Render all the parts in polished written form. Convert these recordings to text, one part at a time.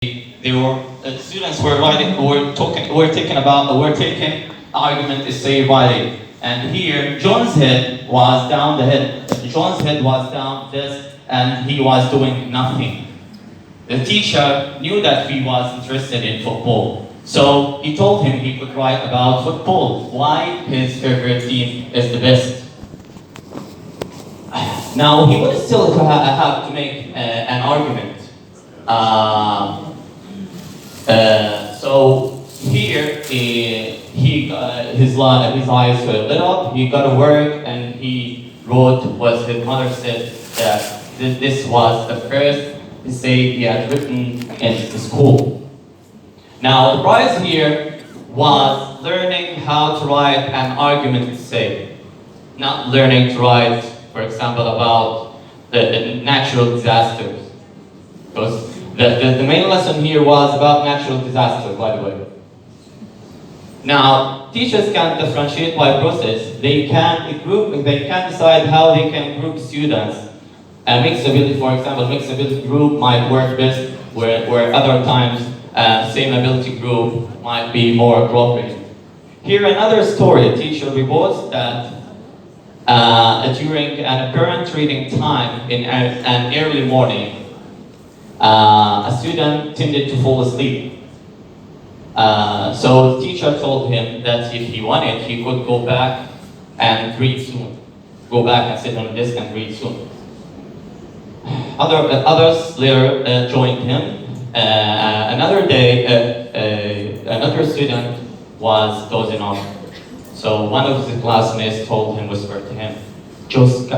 Students were taking argument essay writing, and here John's head was down this, and he was doing nothing. The teacher knew that he was interested in football, so he told him he could write about football, why his favorite team is the best. Now he would still have to make an argument. So here his eyes were lit up. He got to work and he wrote what his mother said that this was the first essay he had written in school. Now the prize here was learning how to write an argument essay, not learning to write, for example, about the natural disasters. Because the main lesson here was about natural disasters, by the way. Now, teachers can differentiate by process. They can decide how they can group students. A mixed ability, for example, mixed ability group might work best, where other times same ability group might be more appropriate. Here another story. A teacher reports that during an apparent reading time in an early morning, a student tended to fall asleep. So the teacher told him that if he wanted, he could go back and read soon. Go back and sit on the desk and read soon. Others later joined him. Another day, another student was dozing off. So one of his classmates told him, whispered to him, just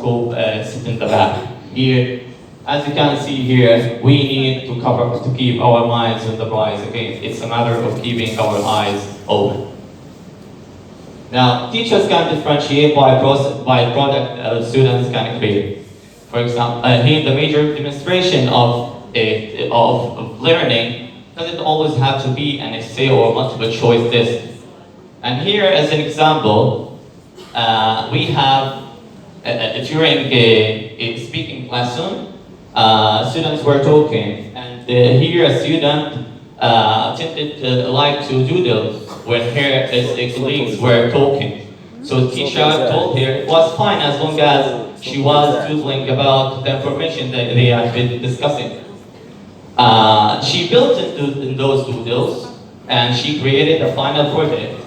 go sit in the back. Here, as you can see here, we need to keep our minds on the prize. Again, it's a matter of keeping our eyes open. Now, teachers can differentiate by product students can create. For example, here the major demonstration of learning doesn't always have to be an essay or multiple choice test. And here, as an example, we have during a speaking lesson. Students were talking, and here a student attempted to like to doodle when her colleagues were talking. So the teacher told her it was fine as long as she was doodling about the information that they had been discussing. She built in those doodles, and she created a final project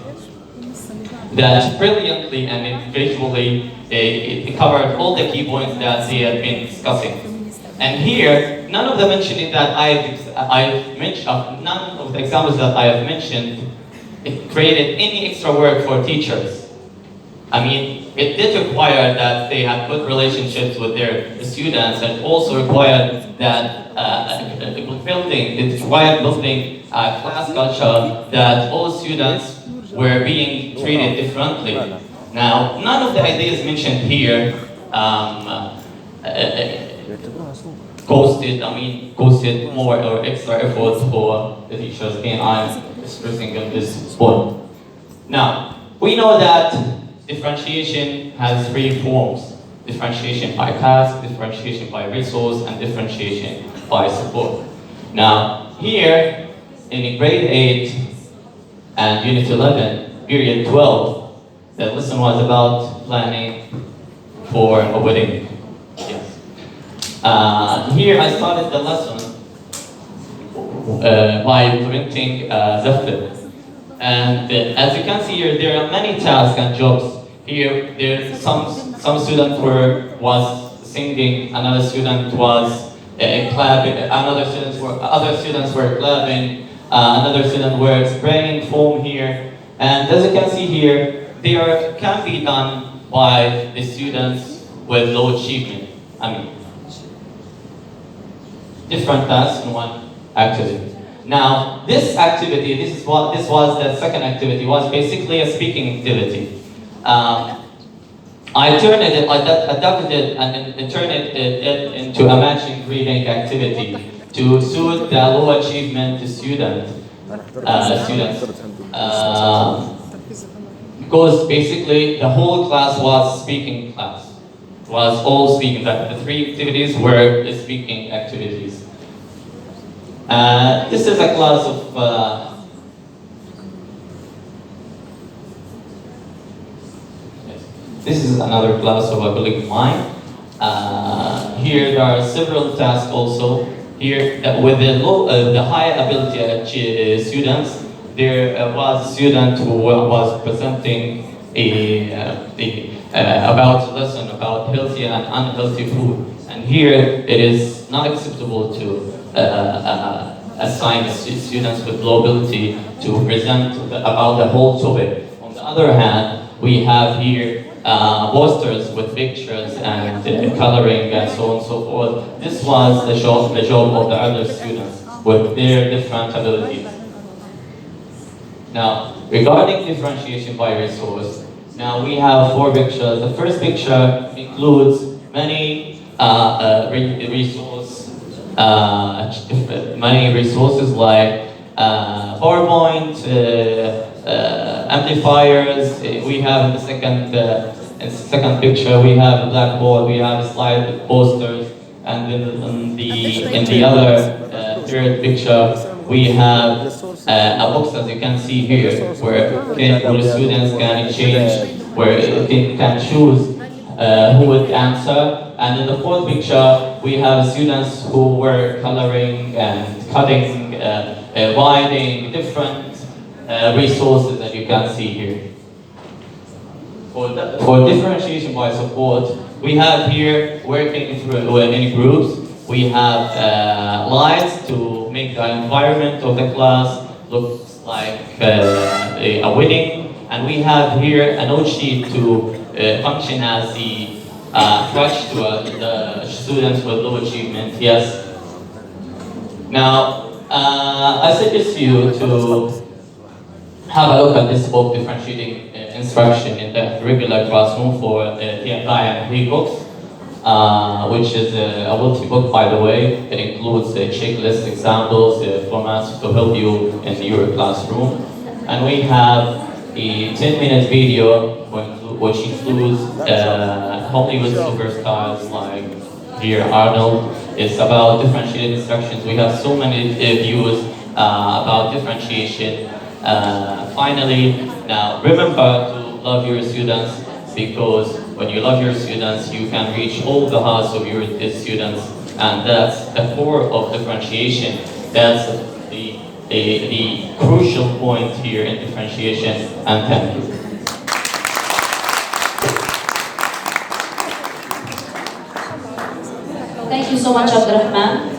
that brilliantly and individually it covered all the key points that they had been discussing. And here, none of the mentioning that I've mentioned, none of the examples that I have mentioned, it created any extra work for teachers. I mean, it did require that they had good relationships with their students, and also required that building class culture that all students were being treated differently. Now, none of the ideas mentioned here costed more or extra effort for the teachers. Again, I'm stressing on this point. Now, we know that differentiation has three forms: differentiation by task, differentiation by resource, and differentiation by support. Now, here in grade 8 and unit 11, period 12, the lesson was about planning for a wedding. Here I started the lesson by printing Zafir. And as you can see here, there are many tasks and jobs. Here, some student was singing, another student was clapping, other students were clapping, another student were spraying foam here. And as you can see here, they can be done by the students with low achievement. Different tasks in one activity. Now, this was the second activity, was basically a speaking activity. I adapted it and turned it into a matching reading activity to suit the low achievement students. Because basically the whole class was speaking class. Was all speaking. The three activities were the speaking activities. This is a class of this is another class of a colleague of mine. Here there are several tasks also. Here with the high ability students, there was a student who was presenting about a lesson about healthy and unhealthy food. And here it is not acceptable to assign students with low ability to present about the whole topic. On the other hand, we have here posters with pictures and coloring and so on and so forth. This was the job of the other students with their different abilities. Now, regarding differentiation by resource, now we have 4 pictures. The first picture includes many resources like PowerPoint, amplifiers. We have in the second picture we have a blackboard. We have a slide with posters, and then in the other third picture we have a box, as you can see here, where students can exchange, where they can choose who would answer. And in the fourth picture, we have students who were coloring and cutting, writing different resources that you can see here. For differentiation by support, we have here working through in groups. We have lights to make the environment of the class look like a wedding, and we have here a note sheet to function as the crutch to the students with low achievement. Yes. Now, I suggest you to have a look at this book, Differentiating Instruction in the Regular Classroom for Ilqaء and Ebooks, which is a multi-book, by the way. It includes checklist examples, formats to help you in your classroom. And we have a 10-minute video which includes Hollywood superstars like here Arnold. It's about differentiated instructions. We have so many views about differentiation. Finally, now remember to love your students, because when you love your students, you can reach all the hearts of your students, and that's the core of differentiation. That's the crucial point here in differentiation. And thank you. Thank you so much, Abdulrahman.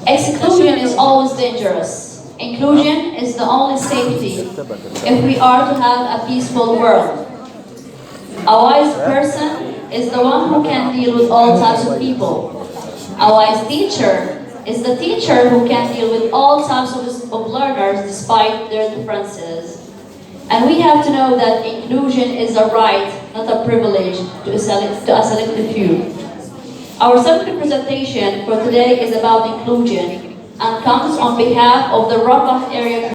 Exclusion is always dangerous. Inclusion is the only safety if we are to have a peaceful world. A wise person is the one who can deal with all types of people. A wise teacher is the teacher who can deal with all types of learners despite their differences. And we have to know that inclusion is a right, not a privilege to a selected few. Our subject presentation for today is about inclusion and comes on behalf of the Rafah area